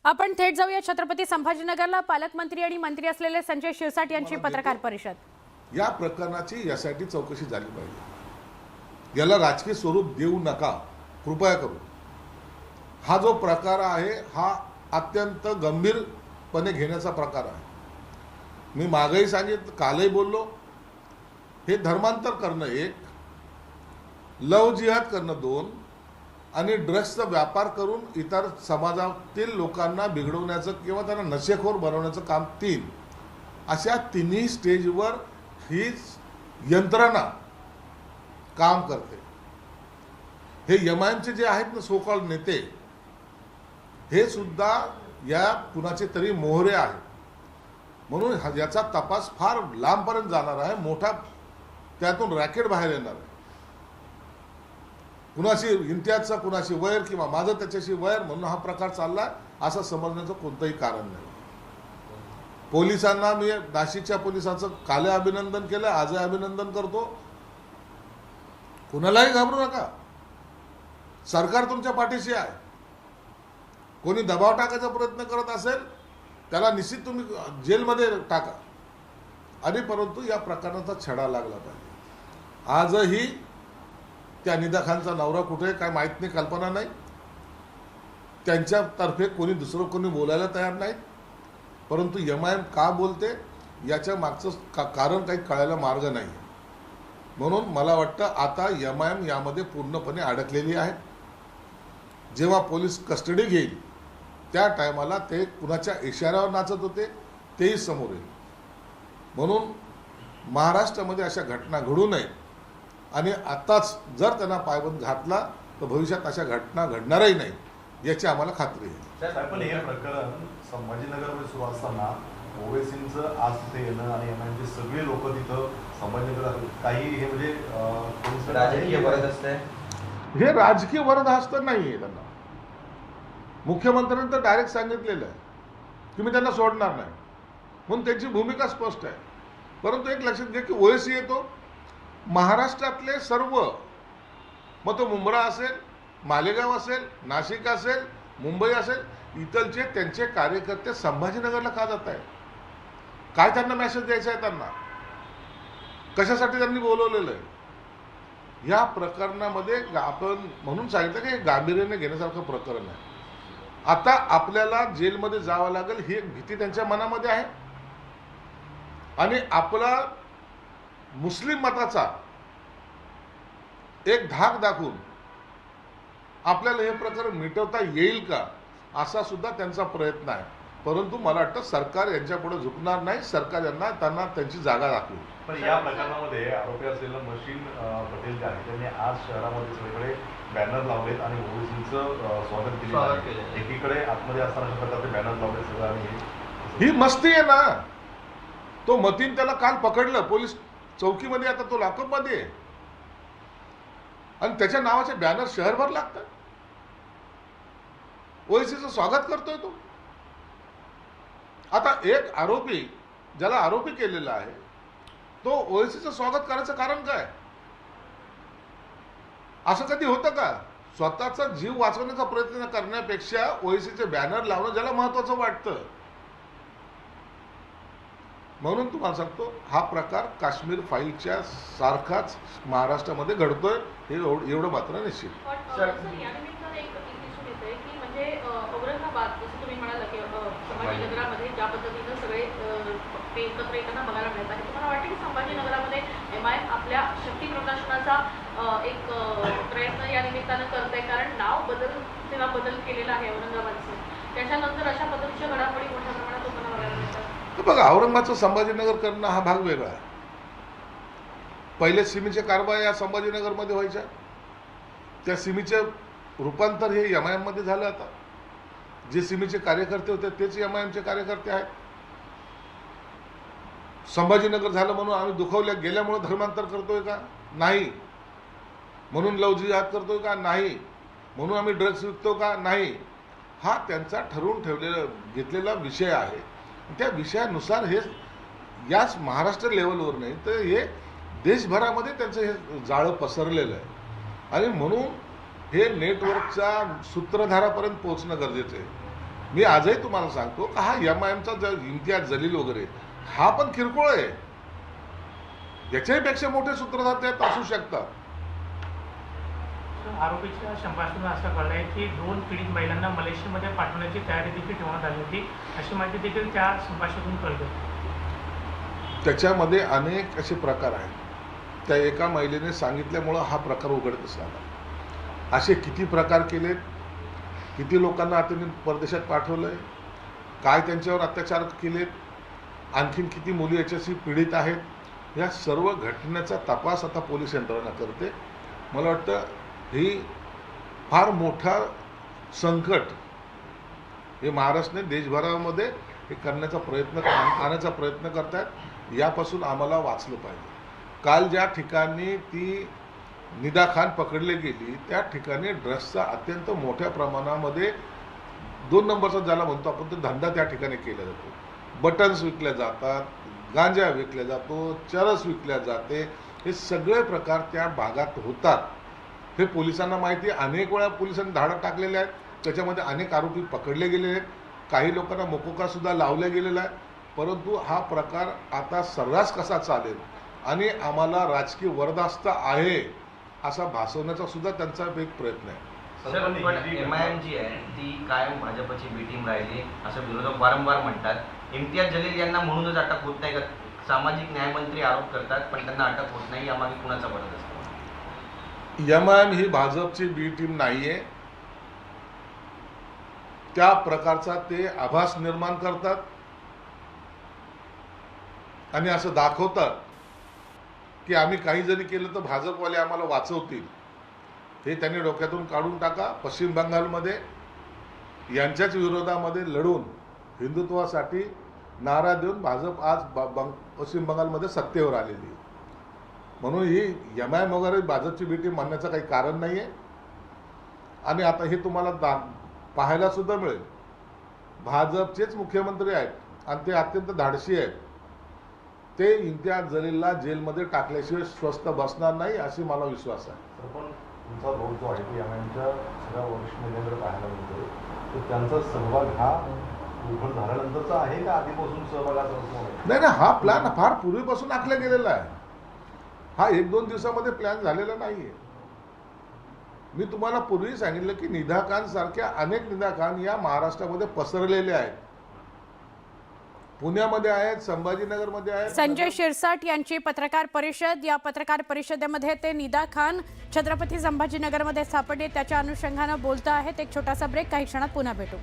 आपण थेट जाऊया छत्रपती संभाजीनगरला। पालकमंत्री आणि मंत्री असलेले संजय शिरसाट यांची पत्रकार परिषद। या प्रकरणाची यासाठी चौकशी झाली पाहिजे। याला राजकीय स्वरूप देऊ नका कृपया करून। हा जो प्रकार आहे हा अत्यंत गंभीरपणे घेण्याचा प्रकार आहे। मी मागेही सांगितलं, कालही बोललो, हे धर्मांतर करणं एक, लव जिहाद करणं दोन, आणि ड्रग्सचा व्यापार करून इतर समाजातील लोकांना बिघडवण्याचं किंवा त्यांना नशेखोर बनवण्याचं काम तीन, अशा तिन्ही स्टेजवर ही यंत्रणा काम करते। हे एमआयएमचे जे आहेत ना सोकॉल्ड नेते, हे सुद्धा या कुणाचे तरी मोहरे आहेत, म्हणून याचा तपास फार लांबपर्यंत जाणार आहे। मोठा त्यातून रॅकेट बाहेर येणार आहे। कुणाशी इम्तियाजचा कुणाशी वैर किंवा माझं त्याच्याशी वैर म्हणून हा प्रकार चालला असं समजण्याचं कोणतंही कारण नाही। पोलिसांना मी नाशिकच्या पोलिसांचं काल अभिनंदन केलं, आजही अभिनंदन करतो। कुणालाही घाबरू नका, सरकार तुमच्या पाठीशी आहे। कोणी दबाव टाकायचा प्रयत्न करत असेल त्याला निश्चित तुम्ही जेलमध्ये टाका, आणि परंतु या प्रकरणाचा छडा लागला पाहिजे। आजही त्या निदा खानचा नवरा कुठे काय माहित नाही, कल्पना नाही। त्यांच्यातर्फे कोणी दुसरं कोणी बोलायला तयार नाहीत, परंतु एमआयएम का बोलते याच्या मागचं कारण काही कळायला मार्ग नाही। म्हणून मला वाटतं आता एमआयएम यामध्ये पूर्णपणे अडकलेली आहे। जेव्हा पोलीस कस्टडी घेईल त्या टायमाला ते कुणाच्या इशाऱ्यावर नाचत होते तेही समोर येईल। म्हणून महाराष्ट्रामध्ये अशा घटना घडू नयेत, आणि आताच जर त्यांना पायबंद घातला तर भविष्यात अशा घटना घडणारही नाही याची आम्हाला खात्री आहे। पण हे प्रकरण संभाजीनगरमध्ये सुरू असताना ओवेसींचं आज तिथे येणं आणि एमआयएमचे सगळे लोक तिथं संभाजीनगर काही हे म्हणजे राजकीय बरदास्त आहे। हे राजकीय बरदास्त नाहीये। त्यांना मुख्यमंत्र्यांनी तर डायरेक्ट सांगितलेलं आहे की मी त्यांना सोडणार नाही, म्हणून त्यांची भूमिका स्पष्ट आहे। परंतु एक लक्षात घ्या की ओवेसी येतो महाराष्ट्रातले सर्व, मग तो मुंब्रा असेल, मालेगाव असेल, नाशिक असेल, मुंबई असेल, इथलचे त्यांचे कार्यकर्ते संभाजीनगरला का जात आहेत? काय त्यांना मेसेज द्यायचा आहे? त्यांना कशासाठी त्यांनी बोलवलेलं आहे? या प्रकरणामध्ये आपण म्हणून सांगितलं की हे गांभीर्याने घेण्यासारखं प्रकरण आहे। आता आपल्याला जेलमध्ये जावं लागेल ही एक भीती त्यांच्या मनामध्ये आहे, आणि आपला मुस्लिम मताचा एक धाक दाखवून आपल्याला हे प्रकरण मिटवता येईल का असा सुद्धा त्यांचा प्रयत्न आहे। परंतु मला वाटतं सरकार यांच्यापुढे झुकणार नाही। सरकार यांना त्यांना त्यांची जागा दाखवेल। पण या प्रकरणामध्ये आरोपी असलेलं मशीन पटेल जे आहे त्यांनी आज शहरामध्ये सगळीकडे बॅनर लावलेत आणि ओवेसींचं स्वागत केलं। एकीकडे आतमध्ये असताना अशा प्रकारचे बॅनर लावले सगळं, आणि ही मस्ती आहे ना। तो मतीन त्याला काल पकडलं पोलीस चौकीमध्ये, आता तो लॉकअपमध्ये आहे, आणि त्याच्या नावाचे बॅनर शहरभर लागतात। ओवेसीचं स्वागत करतोय तो। आता एक आरोपी ज्याला आरोपी केलेला आहे तो ओवेसीचं स्वागत करायचं कारण काय? असं कधी होतं का? स्वतःचा जीव वाचवण्याचा प्रयत्न करण्यापेक्षा ओवेसीचे बॅनर लावणं ज्याला महत्वाचं वाटतं। म्हणून तुम्हाला सांगतो हा प्रकार काश्मीर फाईलच्या सारखाच महाराष्ट्रामध्ये घडतोय, हे एवढं मात्र निश्चित। औरंगाबाद जसं तुम्ही म्हणाला की संभाजीनगरामध्ये ज्या पद्धतीनं सगळे एकत्र येताना बघायला मिळत आहे, तुम्हाला वाटतं की संभाजीनगरामध्ये एमआयएम आपल्या शक्ती प्रदर्शनाचा एक प्रयत्न या निमित्तानं करत आहे? कारण नाव तेव्हा बदल केलेला आहे औरंगाबादचं, त्याच्यानंतर अशा पद्धतीच्या घडामोडी मोठ्या प्रमाणात लोकांना बघायला मिळतात। बघा, औरंगाबादचं संभाजीनगर करणं हा भाग वेगळा आहे। पहिले सिमीचे कारवाई या संभाजीनगरमध्ये व्हायच्या, त्या सिमीचे रूपांतर हे एमआयएम मध्ये झालं। आता जे सिमीचे कार्यकर्ते होते तेच एमआयएमचे कार्यकर्ते आहेत। संभाजीनगर झालं म्हणून आम्ही दुखावल्या गेल्यामुळे धर्मांतर करतोय का? नाही। म्हणून लव जिहाद करतोय का? नाही। म्हणून आम्ही ड्रग्स विकतो का? नाही। हा त्यांचा ठरवून घेतलेला विषय आहे। त्या विषयानुसार हे याच महाराष्ट्र लेवलवर नाही तर हे देशभरामध्ये त्यांचं हे जाळं पसरलेलं आहे, आणि म्हणून हे नेटवर्कच्या सूत्रधारापर्यंत पोहोचणं गरजेचं आहे। मी आजही तुम्हाला सांगतो का हा MIMचा जो इम्तियाज जलील वगैरे हा पण किरकोळ आहे. याच्याही मोठे सूत्रधार त्यात असू शकतात. आरोपीच्या संभाषणातून असं कळलंय की 2 पीडित महिलांना मलेशियामध्ये पाठवण्याची तयारी देखील ठेवण्यात आली होती, अशी माहिती देखील त्या संभाषणातून कळली. त्याच्यामध्ये अनेक असे प्रकार आहेत. त्या एका महिलेने सांगितल्यामुळं हा प्रकार उघडकीस आला. असे किती प्रकार केलेत, किती लोकांना त्यांनी परदेशात पाठवलंय, काय त्यांच्यावर अत्याचार केलेत, आणखीन किती मुली याच्याशी पीडित आहेत, या सर्व घटनेचा तपास आता पोलीस यंत्रणा करते. मला वाटतं ही फार मोठा संकट हे महाराष्ट्राने देशभरामध्ये हे करण्याचा प्रयत्न आणण्याचा प्रयत्न करतात. यापासून आम्हाला वाचलं पाहिजे. काल ज्या ठिकाणी ती निदा खान पकडली गेली त्या ठिकाणी ड्रग्सचा अत्यंत मोठ्या प्रमाणामध्ये 2 नंबरचा ज्याला म्हणतो आपण तो धंदा त्या ठिकाणी केला जातो. बटन्स विकल्या जातात, गांजा विकल्या जातो, चरस विकल्या जाते. हे सगळे प्रकार त्या भागात होतात. हे पोलिसांना माहिती. अनेक वेळा पोलिसांनी धाडा टाकलेले आहेत. त्याच्यामध्ये अनेक आरोपी पकडले गेलेले आहेत. काही लोकांना मोकोकासुद्धा लावला गेलेला आहे. परंतु हा प्रकार आता सर्रास कसा चालेल आणि आम्हाला राजकीय वरदास्त आहे असा भासवण्याचा सुद्धा त्यांचा एक प्रयत्न आहे. सर, पण MIM जी आहे ती कायम भाजपची बी टीम राहिली असं विरोधक वारंवार म्हणतात. इम्तियाज जलील यांना म्हणूनच अटक होत नाही का? सामाजिक न्यायमंत्री आरोप करतात पण त्यांना अटक होत नाही, यामागे कुणाचा बरं असतो? MIM ही भाजपची बी टीम नाहीये. त्या प्रकारचा ते आभास निर्माण करतात आणि असं दाखवतात की आम्ही काही जरी केलं तर भाजपवाले आम्हाला वाचवतील. हे त्यांनी डोक्यातून काढून टाका. पश्चिम बंगालमध्ये यांच्याच विरोधामध्ये लढून हिंदुत्वासाठी नारा देऊन भाजप आज पश्चिम बंगालमध्ये सत्तेवर आलेली आहे. म्हणून ही MIM वगैरे भाजपची बी टीम म्हणण्याचं काही कारण नाही आहे. आणि आता हे तुम्हाला पाहायला सुद्धा मिळेल. भाजपचेच मुख्यमंत्री आहेत आणि ते अत्यंत धाडशी आहेत. ते इम्तियाज जलीलला जेलमध्ये टाकल्याशिवाय स्वस्थ बसणार नाही अशी मला विश्वास आहे. तर पण तुमचा रोल जो आहे की MIMच्या सगळ्या वरिष्ठ नेत्यांकडे पाहायला मिळतो, तर त्यांचा सहभाग हा उघड झाल्यानंतरचा आहे का आधीपासून सहभागाचा? नाही, हा प्लॅन फार पूर्वीपासून आखला गेलेला आहे. हा 1-2 दिवसामध्ये प्लॅन झालेला नाही आहे. मी तुम्हाला पूर्वी सांगितलं की निदा खान सारख्या अनेक निदा खान या महाराष्ट्रामध्ये पसरलेले आहेत. पुण्यामध्ये आहेत, संभाजीनगरमध्ये आहेत. संजय शिरसाट यांची पत्रकार परिषद. या पत्रकार परिषदेमध्ये ते निदा खान छत्रपती संभाजीनगरमध्ये सापडले त्याच्या अनुषंगानं बोलत आहेत. एक छोटासा ब्रेक, काही क्षणात पुन्हा भेटू.